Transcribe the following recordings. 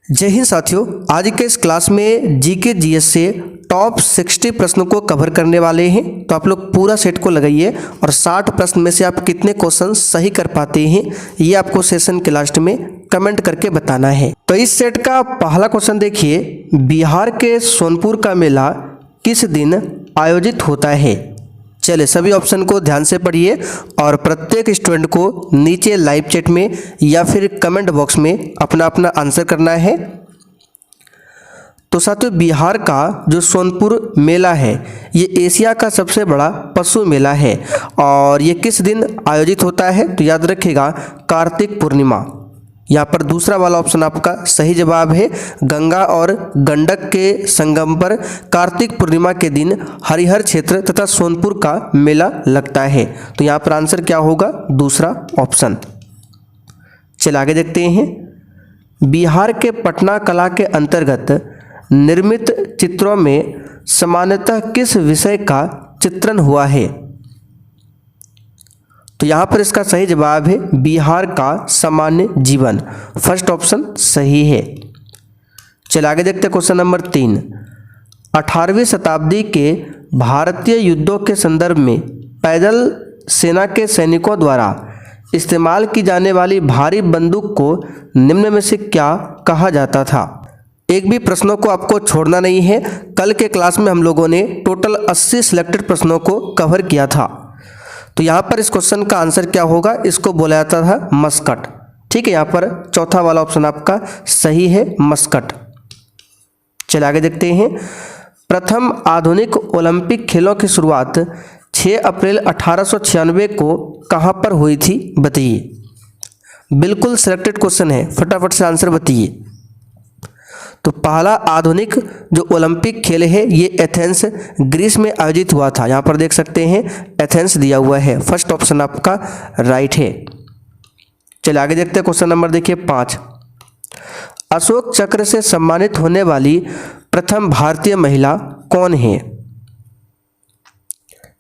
जय हिंद साथियों, आज के इस क्लास में जीके जीएस से टॉप 60 प्रश्नों को कवर करने वाले हैं। तो आप लोग पूरा सेट को लगाइए और 60 प्रश्न में से आप कितने क्वेश्चन सही कर पाते हैं ये आपको सेशन के लास्ट में कमेंट करके बताना है। तो इस सेट का पहला क्वेश्चन देखिए, बिहार के सोनपुर का मेला किस दिन आयोजित होता है। चलिए सभी ऑप्शन को ध्यान से पढ़िए और प्रत्येक स्टूडेंट को नीचे लाइव चैट में या फिर कमेंट बॉक्स में अपना अपना आंसर करना है। तो साथियों, बिहार का जो सोनपुर मेला है ये एशिया का सबसे बड़ा पशु मेला है और ये किस दिन आयोजित होता है, तो याद रखिएगा कार्तिक पूर्णिमा। यहाँ पर दूसरा वाला ऑप्शन आपका सही जवाब है। गंगा और गंडक के संगम पर कार्तिक पूर्णिमा के दिन हरिहर क्षेत्र तथा सोनपुर का मेला लगता है। तो यहाँ पर आंसर क्या होगा, दूसरा ऑप्शन। चलिए आगे देखते हैं। बिहार के पटना कला के अंतर्गत निर्मित चित्रों में सामान्यतः किस विषय का चित्रण हुआ है। तो यहाँ पर इसका सही जवाब है बिहार का सामान्य जीवन। फर्स्ट ऑप्शन सही है। चलिए आगे देखते हैं क्वेश्चन नंबर 3। 18वीं शताब्दी के भारतीय युद्धों के संदर्भ में पैदल सेना के सैनिकों द्वारा इस्तेमाल की जाने वाली भारी बंदूक को निम्न में से क्या कहा जाता था। एक भी प्रश्नों को आपको छोड़ना नहीं है। कल के क्लास में हम लोगों ने टोटल 80 सिलेक्टेड प्रश्नों को कवर किया था। तो यहाँ पर इस क्वेश्चन का आंसर क्या होगा, इसको बोला जाता था मस्कट। ठीक है, यहाँ पर चौथा वाला ऑप्शन आपका सही है, मस्कट। चलिए आगे देखते हैं। प्रथम आधुनिक ओलंपिक खेलों की शुरुआत 6 अप्रैल 1896 को कहाँ पर हुई थी, बताइए। बिल्कुल सिलेक्टेड क्वेश्चन है, फटाफट से आंसर बताइए। तो पहला आधुनिक जो ओलंपिक खेल है ये एथेंस ग्रीस में आयोजित हुआ था। यहाँ पर देख सकते हैं एथेंस दिया हुआ है। फर्स्ट ऑप्शन आपका राइट है। चलिए आगे देखते हैं क्वेश्चन नंबर देखिए 5। अशोक चक्र से सम्मानित होने वाली प्रथम भारतीय महिला कौन है।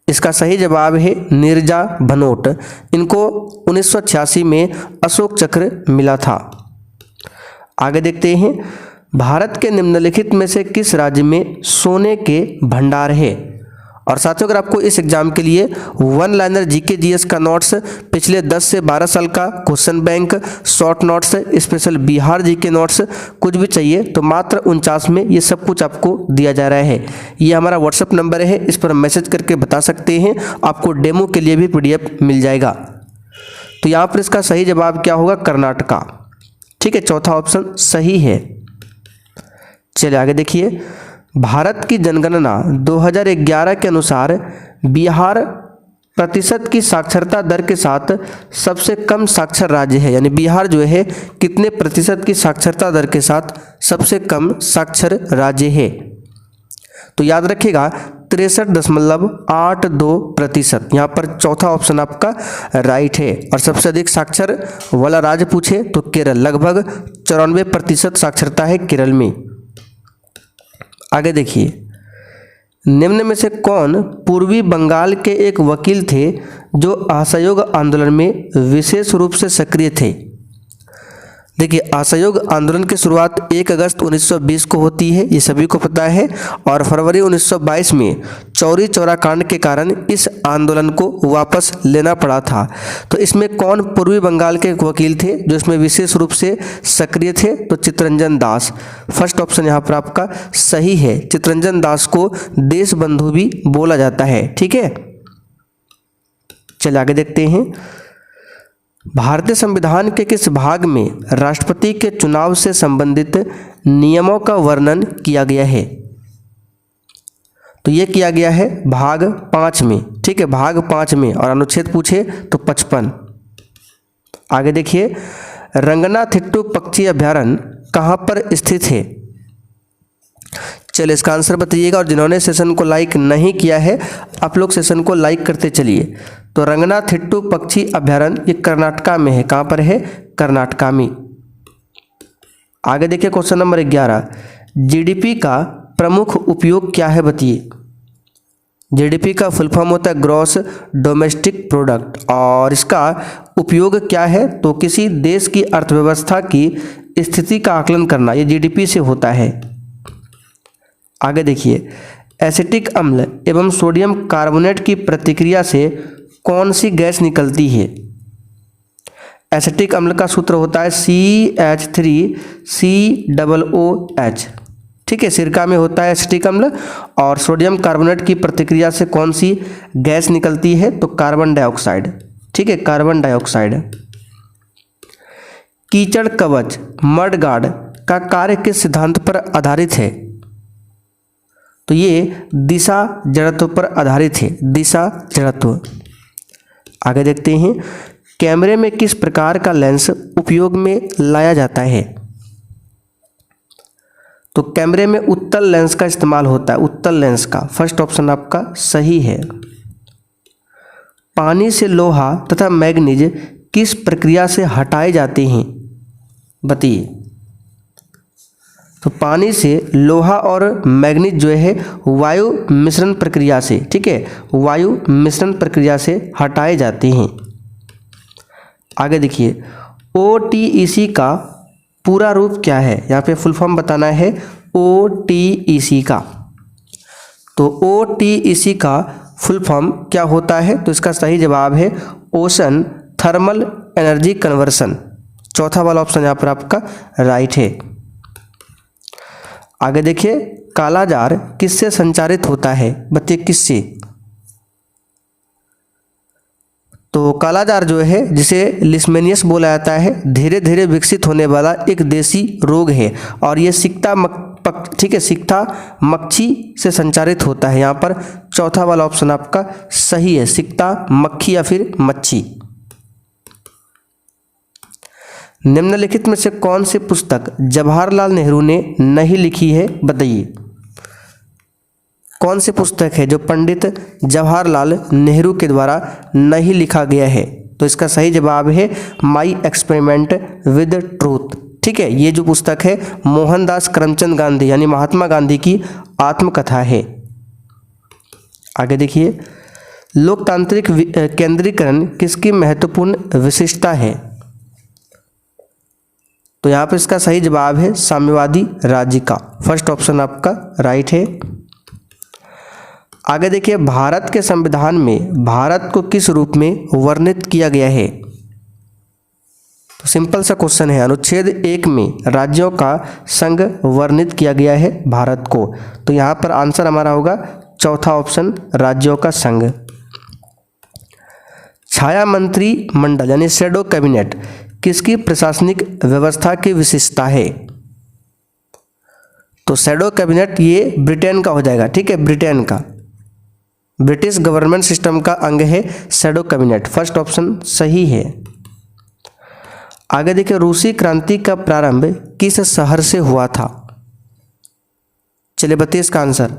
इसका सही जवाब है नीरजा भनोट। इनको 1986 में अशोक चक्र मिला था। आगे देखते हैं। भारत के निम्नलिखित में से किस राज्य में सोने के भंडार है। और साथियों, अगर आपको इस एग्जाम के लिए वन लाइनर जीके जीएस का नोट्स, पिछले 10 से 12 साल का question bank, short notes, special Bihar GK notes कुछ भी चाहिए तो मात्र 49 में ये सब कुछ आपको दिया जा रहा है। ये हमारा व्हाट्सएप नंबर है, इस पर मैसेज करके बता सकते हैं। आपको डेमो के लिए भी पीडीएफ मिल जाएगा। तो यहाँ पर इसका सही जवाब क्या होगा, कर्नाटका। ठीक है, चौथा ऑप्शन सही है। चलिए आगे देखिए। भारत की जनगणना 2011 के अनुसार बिहार प्रतिशत की साक्षरता दर के साथ सबसे कम साक्षर राज्य है। यानी बिहार जो है कितने प्रतिशत की साक्षरता दर के साथ सबसे कम साक्षर राज्य है। तो याद रखिएगा 63.82%। यहाँ पर चौथा ऑप्शन आपका राइट है। और सबसे अधिक साक्षर वाला राज्य पूछे तो केरल, लगभग 94% साक्षरता है केरल में। आगे देखिए। निम्न में से कौन पूर्वी बंगाल के एक वकील थे जो असहयोग आंदोलन में विशेष रूप से सक्रिय थे। देखिए, असहयोग आंदोलन की शुरुआत 1 अगस्त 1920 को होती है, ये सभी को पता है। और फरवरी 1922 में चौरी चौरा कांड के कारण इस आंदोलन को वापस लेना पड़ा था। तो इसमें कौन पूर्वी बंगाल के वकील थे जो इसमें विशेष रूप से सक्रिय थे, तो चित्तरंजन दास। फर्स्ट ऑप्शन यहाँ पर आपका सही है। चित्तरंजन दास को देश बंधु भी बोला जाता है। ठीक है, चलिए आगे देखते हैं। भारतीय संविधान के किस भाग में राष्ट्रपति के चुनाव से संबंधित नियमों का वर्णन किया गया है। तो ये किया गया है भाग 5 में। ठीक है, भाग 5 में। और अनुच्छेद पूछे तो 55। आगे देखिए। रंगनाथिट्टू पक्षी अभयारण्य कहाँ पर स्थित है। चलिए इसका आंसर बताइएगा। और जिन्होंने सेशन को लाइक नहीं किया है आप लोग सेशन को लाइक करते चलिए। तो रंगनाथिट्टू पक्षी अभयारण्य ये कर्नाटका में है। कहाँ पर है, कर्नाटका में। आगे देखिए क्वेश्चन नंबर 11। जीडीपी का प्रमुख उपयोग क्या है, बताइए। जीडीपी का फुल फॉर्म होता है ग्रॉस डोमेस्टिक प्रोडक्ट, और इसका उपयोग क्या है, तो किसी देश की अर्थव्यवस्था की स्थिति का आकलन करना, ये जीडीपी से होता है। आगे देखिए, एसिटिक अम्ल एवं सोडियम कार्बोनेट की प्रतिक्रिया से कौन सी गैस निकलती है। एसिटिक अम्ल का सूत्र होता है CH3COOH, ठीक है, सिरका में होता है एसिटिक अम्ल। और सोडियम कार्बोनेट की प्रतिक्रिया से कौन सी गैस निकलती है, तो कार्बन डाइऑक्साइड, ठीक है, कार्बन डाइऑक्साइड। कीचड़ कवच मड गार्ड का कार्य किस सिद्धांत पर आधारित है, तो ये दिशा जड़त्व पर आधारित है, दिशा जड़त्व। आगे देखते हैं, कैमरे में किस प्रकार का लेंस उपयोग में लाया जाता है, तो कैमरे में उत्तल लेंस का इस्तेमाल होता है, उत्तल लेंस का। फर्स्ट ऑप्शन आपका सही है। पानी से लोहा तथा मैग्नीज किस प्रक्रिया से हटाए जाते हैं, बताइए। तो पानी से लोहा और मैग्नीज जो है वायु मिश्रण प्रक्रिया से, ठीक है, वायु मिश्रण प्रक्रिया से हटाए जाते हैं। आगे देखिए, OTEC का पूरा रूप क्या है, यहाँ पे फुल फॉर्म बताना है OTEC का। तो OTEC का फुल फॉर्म क्या होता है, तो इसका सही जवाब है ओशन थर्मल एनर्जी कन्वर्सन। चौथा वाला ऑप्शन यहाँ पर आपका राइट है। आगे देखिए, कालाजार किससे संचारित होता है, बताइए किससे। तो कालाजार जो है, जिसे लिस्मेनियस बोला जाता है, धीरे धीरे विकसित होने वाला एक देसी रोग है, और ये ठीक है, सिकता मक्खी से संचारित होता है। यहाँ पर चौथा वाला ऑप्शन आपका सही है, सिकता मक्खी या फिर मच्छी। निम्नलिखित में से कौन सी पुस्तक जवाहरलाल नेहरू ने नहीं लिखी है, बताइए। कौन सी पुस्तक है जो पंडित जवाहरलाल नेहरू के द्वारा नहीं लिखा गया है, तो इसका सही जवाब है माई एक्सपेरिमेंट विद ट्रूथ, ठीक है। ये जो पुस्तक है मोहनदास करमचंद गांधी यानी महात्मा गांधी की आत्मकथा है। आगे देखिए, लोकतांत्रिक केंद्रीकरण किसकी महत्वपूर्ण विशेषता है, तो यहाँ पर इसका सही जवाब है साम्यवादी राज्य का। फर्स्ट ऑप्शन आपका राइट है। आगे देखिए, भारत के संविधान में भारत को किस रूप में वर्णित किया गया है, तो सिंपल सा क्वेश्चन है। अनुच्छेद 1 में राज्यों का संघ वर्णित किया गया है भारत को, तो यहाँ पर आंसर हमारा होगा चौथा ऑप्शन राज्यों का संघ। छाया मंत्री मंडल यानी शैडो कैबिनेट किसकी प्रशासनिक व्यवस्था की विशेषता है, तो शैडो कैबिनेट ये ब्रिटेन का हो जाएगा, ठीक है, ब्रिटेन का, ब्रिटिश गवर्नमेंट सिस्टम का अंग है शैडो कैबिनेट। फर्स्ट ऑप्शन सही है। आगे देखिए, रूसी क्रांति का प्रारंभ किस शहर से हुआ था, चलिए बताइए इसका आंसर।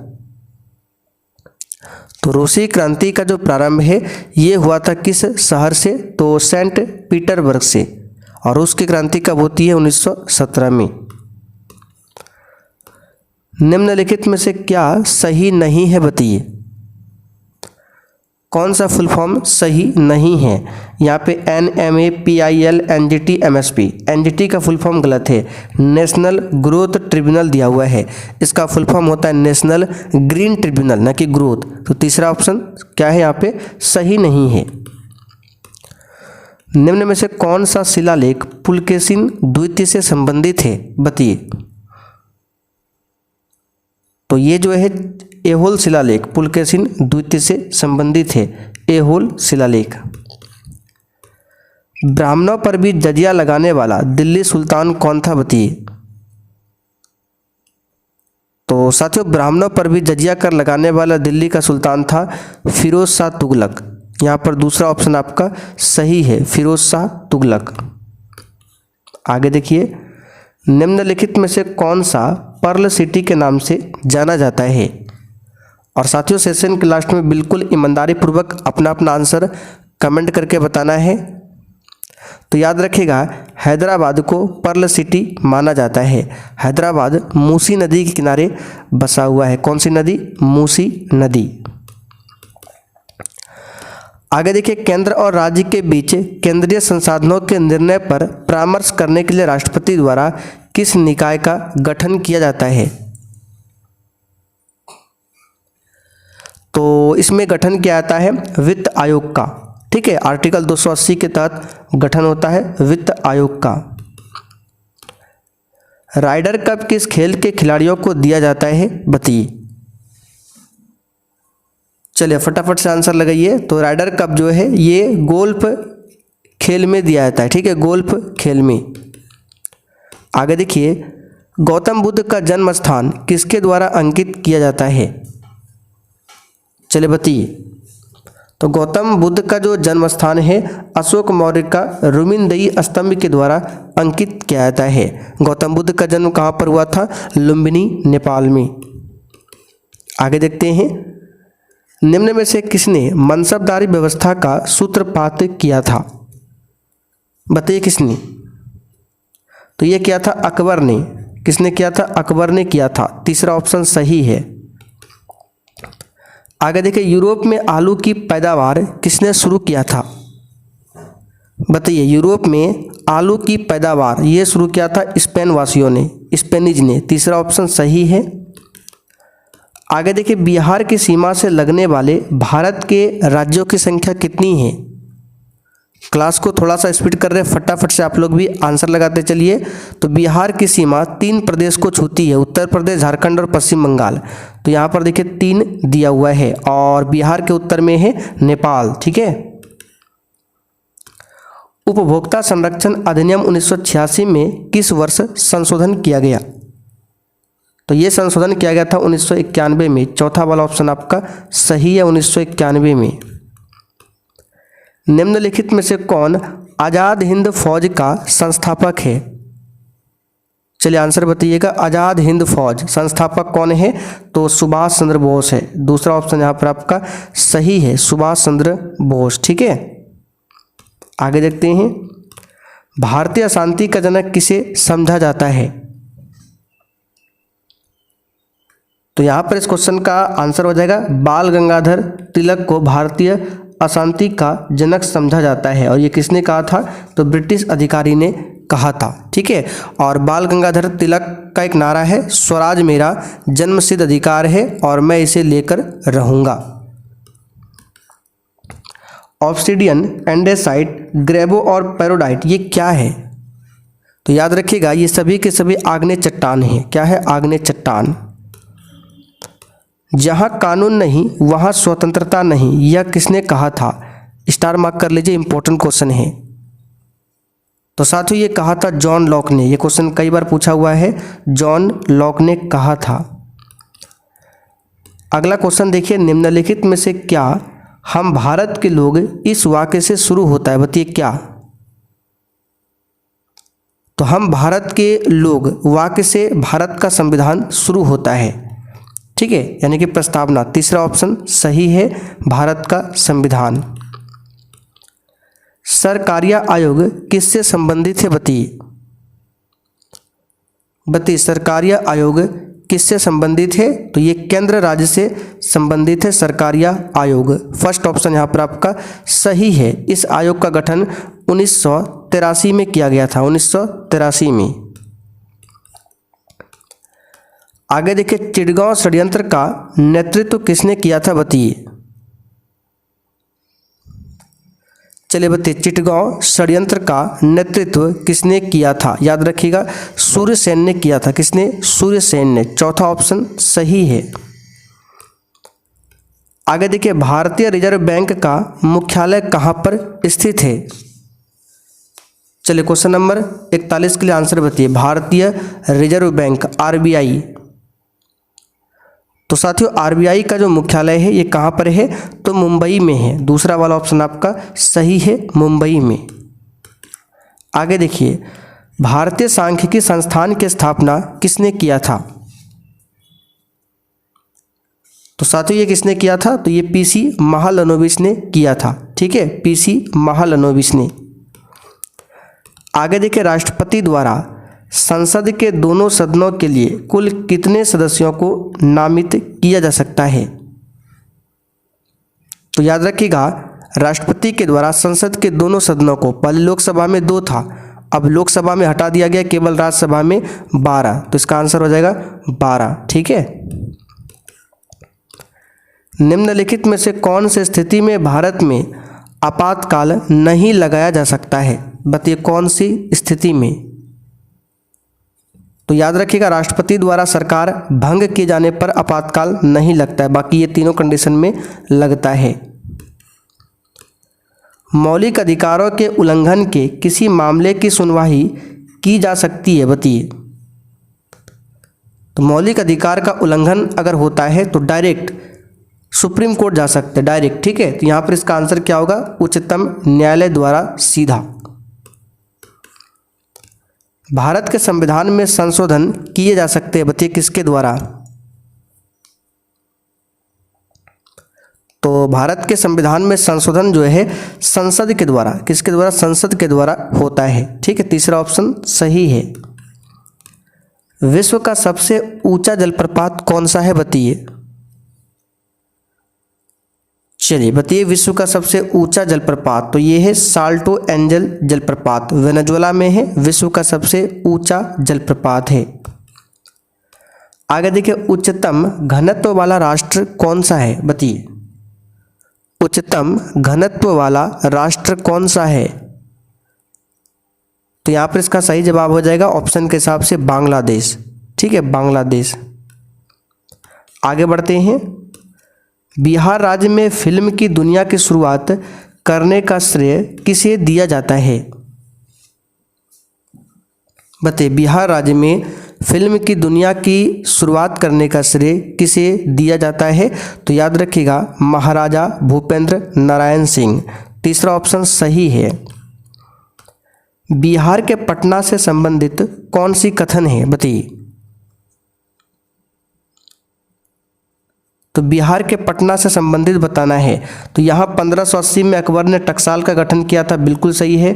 तो रूसी क्रांति का जो प्रारंभ है ये हुआ था किस शहर से, तो सेंट पीटरबर्ग से, और रूस की क्रांति कब होती है, 1917 में। निम्नलिखित में से क्या सही नहीं है, बताइए। कौन सा फुल फॉर्म सही नहीं है, यहाँ पे NMAPIL NGT MSP, NGT का फुल फॉर्म गलत है, नेशनल ग्रोथ ट्रिब्यूनल दिया हुआ है, इसका फुल फॉर्म होता है नेशनल ग्रीन ट्रिब्यूनल, न कि ग्रोथ। तो तीसरा ऑप्शन क्या है, यहाँ पे सही नहीं है। निम्न में से कौन सा शिलालेख पुलकेशिन द्वितीय से संबंधित है, बताइए। तो ये जो है ऐहोल शिलालेख पुलकेशिन द्वितीय से संबंधित है, ऐहोल शिलालेख। ब्राह्मणों पर भी जजिया लगाने वाला दिल्ली सुल्तान कौन था, बताइए। तो साथियों, ब्राह्मणों पर भी जजिया कर लगाने वाला दिल्ली का सुल्तान था फिरोज शाह तुगलक। यहाँ पर दूसरा ऑप्शन आपका सही है, फिरोज शाह तुगलक। आगे देखिए, निम्नलिखित में से कौन सा पर्ल सिटी के नाम से जाना जाता है, और साथियों सेशन के लास्ट में बिल्कुल ईमानदारी पूर्वक अपना अपना आंसर कमेंट करके बताना है। तो याद रखिएगा, हैदराबाद को पर्ल सिटी माना जाता है। हैदराबाद मूसी नदी के किनारे बसा हुआ है, कौन सी नदी, मूसी नदी। आगे देखिए, केंद्र और राज्य के बीच केंद्रीय संसाधनों के निर्णय पर परामर्श करने के लिए राष्ट्रपति द्वारा किस निकाय का गठन किया जाता है? तो इसमें गठन किया जाता है वित्त आयोग का। ठीक है, आर्टिकल 280 के तहत गठन होता है वित्त आयोग का। राइडर कप किस खेल के खिलाड़ियों को दिया जाता है, बताइए। चलिए फटाफट से आंसर लगाइए। तो राइडर कप जो है ये गोल्फ खेल में दिया जाता है। ठीक है, गोल्फ खेल में। आगे देखिए, गौतम बुद्ध का जन्म स्थान किसके द्वारा अंकित किया जाता है? चलिए बताइए। तो गौतम बुद्ध का जो जन्म स्थान है अशोक मौर्य का रुमिनदई स्तंभ के द्वारा अंकित किया जाता है। गौतम बुद्ध का जन्म कहाँ पर हुआ था? लुम्बिनी, नेपाल में। आगे देखते हैं, निम्न में से किसने मनसबदारी व्यवस्था का सूत्रपात किया था? बताइए किसने? तो ये किया था अकबर ने। किसने किया था? अकबर ने किया था। तीसरा ऑप्शन सही है। आगे देखिए, यूरोप में आलू की पैदावार किसने शुरू किया था? बताइए, यूरोप में आलू की पैदावार ये शुरू किया था स्पेन वासियों ने, स्पेनिज ने। तीसरा ऑप्शन सही है। आगे देखिए, बिहार की सीमा से लगने वाले भारत के राज्यों की संख्या कितनी है? क्लास को थोड़ा सा स्पीड कर रहे हैं, फटाफट से आप लोग भी आंसर लगाते चलिए। तो बिहार की सीमा 3 प्रदेश को छूती है, उत्तर प्रदेश, झारखंड और पश्चिम बंगाल। तो यहाँ पर देखिए 3 दिया हुआ है और बिहार के उत्तर में है नेपाल। ठीक है। उपभोक्ता संरक्षण अधिनियम 1986 में किस वर्ष संशोधन किया गया? तो ये संशोधन किया गया था 1991 में। चौथा वाला ऑप्शन आपका सही है, 1991 में। निम्नलिखित में से कौन आज़ाद हिंद फौज का संस्थापक है? चलिए आंसर बताइएगा। आज़ाद हिंद फौज संस्थापक कौन है? तो सुभाष चंद्र बोस है। दूसरा ऑप्शन यहाँ पर आपका सही है, सुभाष चंद्र बोस। ठीक है। आगे देखते हैं, भारतीय अशांति का जनक किसे समझा जाता है? तो यहाँ पर इस क्वेश्चन का आंसर हो जाएगा बाल गंगाधर तिलक को भारतीय अशांति का जनक समझा जाता है। और ये किसने कहा था? तो ब्रिटिश अधिकारी ने कहा था। ठीक है। और बाल गंगाधर तिलक का एक नारा है, स्वराज मेरा जन्मसिद्ध अधिकार है और मैं इसे लेकर रहूँगा। ऑब्सिडियन, एंडेसाइट, ग्रेबो और पैरोडाइट ये क्या है? तो याद रखिएगा, ये सभी के सभी आग्नेय चट्टान हैं। क्या है? आग्नेय चट्टान। जहाँ कानून नहीं वहाँ स्वतंत्रता नहीं, यह किसने कहा था? स्टार मार्क कर लीजिए, इंपॉर्टेंट क्वेश्चन है। तो साथियों ये कहा था जॉन लॉक ने। ये क्वेश्चन कई बार पूछा हुआ है, जॉन लॉक ने कहा था। अगला क्वेश्चन देखिए, निम्नलिखित में से क्या हम भारत के लोग इस वाक्य से शुरू होता है? बताइए क्या? तो हम भारत के लोग वाक्य से भारत का संविधान शुरू होता है। ठीक है, यानी कि प्रस्तावना। तीसरा ऑप्शन सही है, भारत का संविधान। सरकारिया आयोग किससे संबंधित है? बताइए सरकारिया आयोग किससे संबंधित है? तो ये केंद्र राज्य से संबंधित है सरकारिया आयोग। फर्स्ट ऑप्शन यहाँ पर आपका सही है। इस आयोग का गठन 1983 में किया गया था, 1983 में। आगे देखिए, चिटगांव षड्यंत्र का नेतृत्व किसने किया था? बताइए। चलिए बताइए, चिटगांव षड्यंत्र का नेतृत्व किसने किया था? याद रखिएगा, सूर्यसेन ने किया था। किसने? सूर्यसेन ने। चौथा ऑप्शन सही है। आगे देखिए, भारतीय रिजर्व बैंक का मुख्यालय कहाँ पर स्थित है? चलिए क्वेश्चन नंबर 41 के लिए आंसर बताइए। भारतीय रिजर्व बैंक, आरबीआई। तो साथियों आरबीआई का जो मुख्यालय है ये कहाँ पर है? तो मुंबई में है। दूसरा वाला ऑप्शन आपका सही है, मुंबई में। आगे देखिए, भारतीय सांख्यिकी संस्थान की स्थापना किसने किया था? तो साथियों ये किसने किया था? तो ये पीसी महालनोबिस ने किया था। ठीक है, पीसी महालनोबिस ने। आगे देखिए, राष्ट्रपति द्वारा संसद के दोनों सदनों के लिए कुल कितने सदस्यों को नामित किया जा सकता है? तो याद रखिएगा, राष्ट्रपति के द्वारा संसद के दोनों सदनों को, पहले लोकसभा में 2 था, अब लोकसभा में हटा दिया गया, केवल राज्यसभा में 12, तो इसका आंसर हो जाएगा 12। ठीक है। निम्नलिखित में से कौन सी स्थिति में भारत में आपातकाल नहीं लगाया जा सकता है? बताइए कौन सी स्थिति में। तो याद रखिएगा, राष्ट्रपति द्वारा सरकार भंग किए जाने पर आपातकाल नहीं लगता है, बाकी ये तीनों कंडीशन में लगता है। मौलिक अधिकारों के उल्लंघन के किसी मामले की सुनवाई की जा सकती है, बताइए। तो मौलिक अधिकार का उल्लंघन अगर होता है तो डायरेक्ट सुप्रीम कोर्ट जा सकते हैं, डायरेक्ट। ठीक है, तो यहाँ पर इसका आंसर क्या होगा? उच्चतम न्यायालय द्वारा सीधा। भारत के संविधान में संशोधन किए जा सकते हैं, बताइए किसके द्वारा? तो भारत के संविधान में संशोधन जो है संसद के द्वारा, किसके द्वारा? संसद के द्वारा होता है। ठीक है, तीसरा ऑप्शन सही है। विश्व का सबसे ऊंचा जलप्रपात कौन सा है, बताइए। चलिए बताइए, विश्व का सबसे ऊंचा जलप्रपात, तो ये है साल्टो एंजल जलप्रपात, वेनेजुएला में है, विश्व का सबसे ऊंचा जलप्रपात है। आगे देखिए, उच्चतम घनत्व वाला राष्ट्र कौन सा है, बताइए। उच्चतम घनत्व वाला राष्ट्र कौन सा है? तो यहाँ पर इसका सही जवाब हो जाएगा ऑप्शन के हिसाब से बांग्लादेश। ठीक है, बांग्लादेश। आगे बढ़ते हैं। बिहार राज्य में फिल्म की दुनिया की शुरुआत करने का श्रेय किसे दिया जाता है? बताइए, बिहार राज्य में फिल्म की दुनिया की शुरुआत करने का श्रेय किसे दिया जाता है? तो याद रखिएगा, महाराजा भूपेंद्र नारायण सिंह। तीसरा ऑप्शन सही है। बिहार के पटना से संबंधित कौन सी कथन है, बताइए। तो बिहार के पटना से संबंधित बताना है। तो यहाँ 1580 में अकबर ने टकसाल का गठन किया था, बिल्कुल सही है।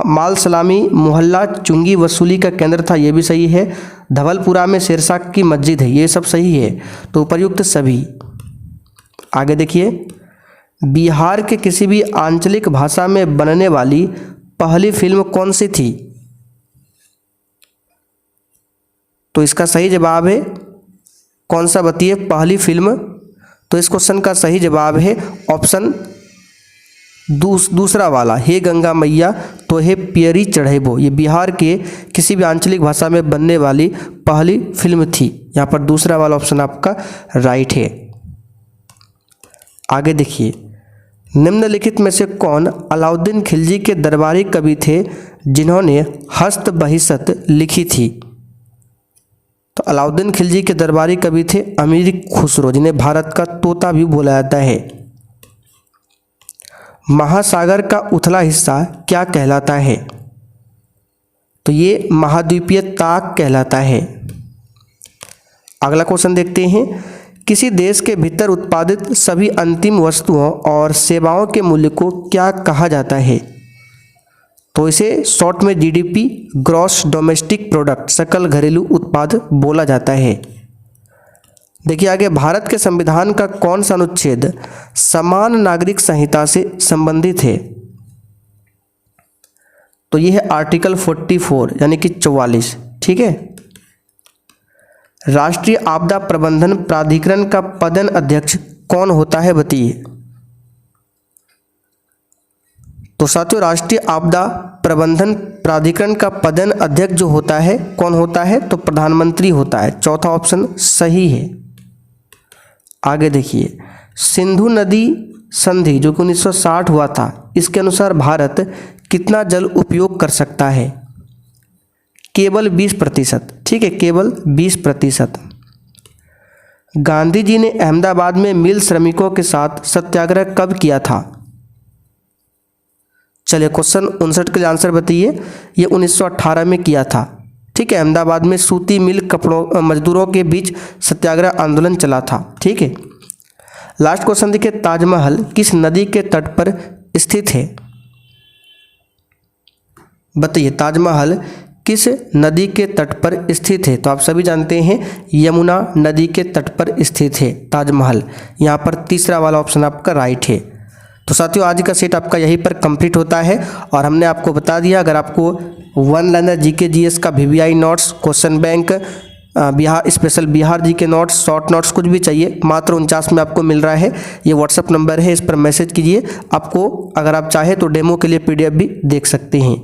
माल सलामी मोहल्ला चुंगी वसूली का केंद्र था, ये भी सही है। धवलपुरा में शेरशाह की मस्जिद है, ये सब सही है। तो उपर्युक्त सभी। आगे देखिए, बिहार के किसी भी आंचलिक भाषा में बनने वाली पहली फिल्म कौन सी थी? तो इसका सही जवाब है कौन सा, बताइए, पहली फिल्म? तो इस क्वेश्चन का सही जवाब है ऑप्शन दूसरा वाला, हे गंगा मैया तो हे पियरी चढ़ेबो। ये बिहार के किसी भी आंचलिक भाषा में बनने वाली पहली फिल्म थी। यहाँ पर दूसरा वाला ऑप्शन आपका राइट है। आगे देखिए, निम्नलिखित में से कौन अलाउद्दीन खिलजी के दरबारी कवि थे जिन्होंने हस्त बहिष्त लिखी थी? तो अलाउद्दीन खिलजी के दरबारी कवि थे अमीर खुसरो, जिन्हें भारत का तोता भी बोला जाता है। महासागर का उथला हिस्सा क्या कहलाता है? तो ये महाद्वीपीय ताक कहलाता है। अगला क्वेश्चन देखते हैं। किसी देश के भीतर उत्पादित सभी अंतिम वस्तुओं और सेवाओं के मूल्य को क्या कहा जाता है? तो इसे शॉर्ट में जीडीपी, ग्रॉस डोमेस्टिक प्रोडक्ट, सकल घरेलू उत्पाद बोला जाता है। देखिए आगे, भारत के संविधान का कौन सा अनुच्छेद समान नागरिक संहिता से संबंधित है? तो यह है आर्टिकल 44 यानी कि 44। ठीक है। राष्ट्रीय आपदा प्रबंधन प्राधिकरण का पदेन अध्यक्ष कौन होता है, बताइए। तो साथियों, राष्ट्रीय आपदा प्रबंधन प्राधिकरण का पदेन अध्यक्ष जो होता है कौन होता है? तो प्रधानमंत्री होता है। चौथा ऑप्शन सही है। आगे देखिए, सिंधु नदी संधि जो कि 1960 हुआ था, इसके अनुसार भारत कितना जल उपयोग कर सकता है? केवल 20%। ठीक है, केवल 20%। गांधी जी ने अहमदाबाद में मिल श्रमिकों के साथ सत्याग्रह कब किया था? चलिए, क्वेश्चन 59 के लिए आंसर बताइए। ये 1918 में किया था। ठीक है, अहमदाबाद में सूती मिल कपड़ों मजदूरों के बीच सत्याग्रह आंदोलन चला था। ठीक है। लास्ट क्वेश्चन देखिए, ताजमहल किस नदी के तट पर स्थित है? बताइए, ताजमहल किस नदी के तट पर स्थित है? तो आप सभी जानते हैं यमुना नदी के तट पर स्थित है ताजमहल। यहाँ पर तीसरा वाला ऑप्शन आपका राइट है। तो साथियों आज का सेट आपका यहीं पर कंप्लीट होता है और हमने आपको बता दिया अगर आपको वन लाइनर जीके जीएस का VVI notes, question bank, Bihar special Bihar G K notes, short notes कुछ भी चाहिए मात्र 49 में आपको मिल रहा है। ये व्हाट्सअप नंबर है, इस पर मैसेज कीजिए। आपको अगर आप चाहे तो डेमो के लिए पीडीएफ भी देख सकते हैं।